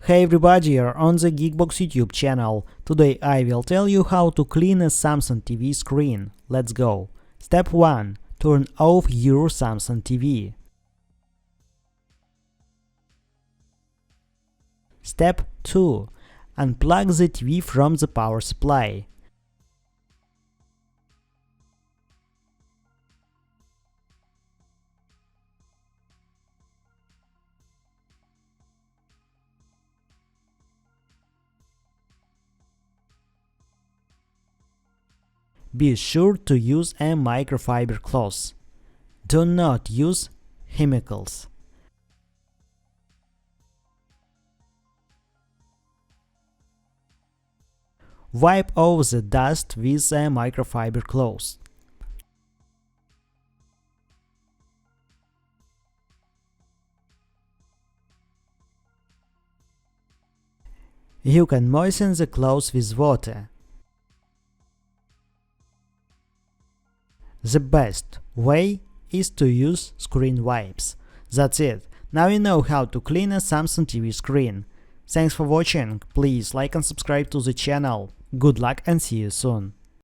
Hey everybody, you're on the GeekBox YouTube channel. Today I will tell you how to clean a Samsung TV screen. Let's go. Step 1. Turn off your Samsung TV. Step 2. Unplug the TV from the power supply. Be sure to use a microfiber cloth. Do not use chemicals. Wipe off the dust with a microfiber cloth. You can moisten the cloth with water. The best way is to use screen wipes. That's it. Now you know how to clean a Samsung TV screen. Thanks for watching. Please like and subscribe to the channel. Good luck and see you soon.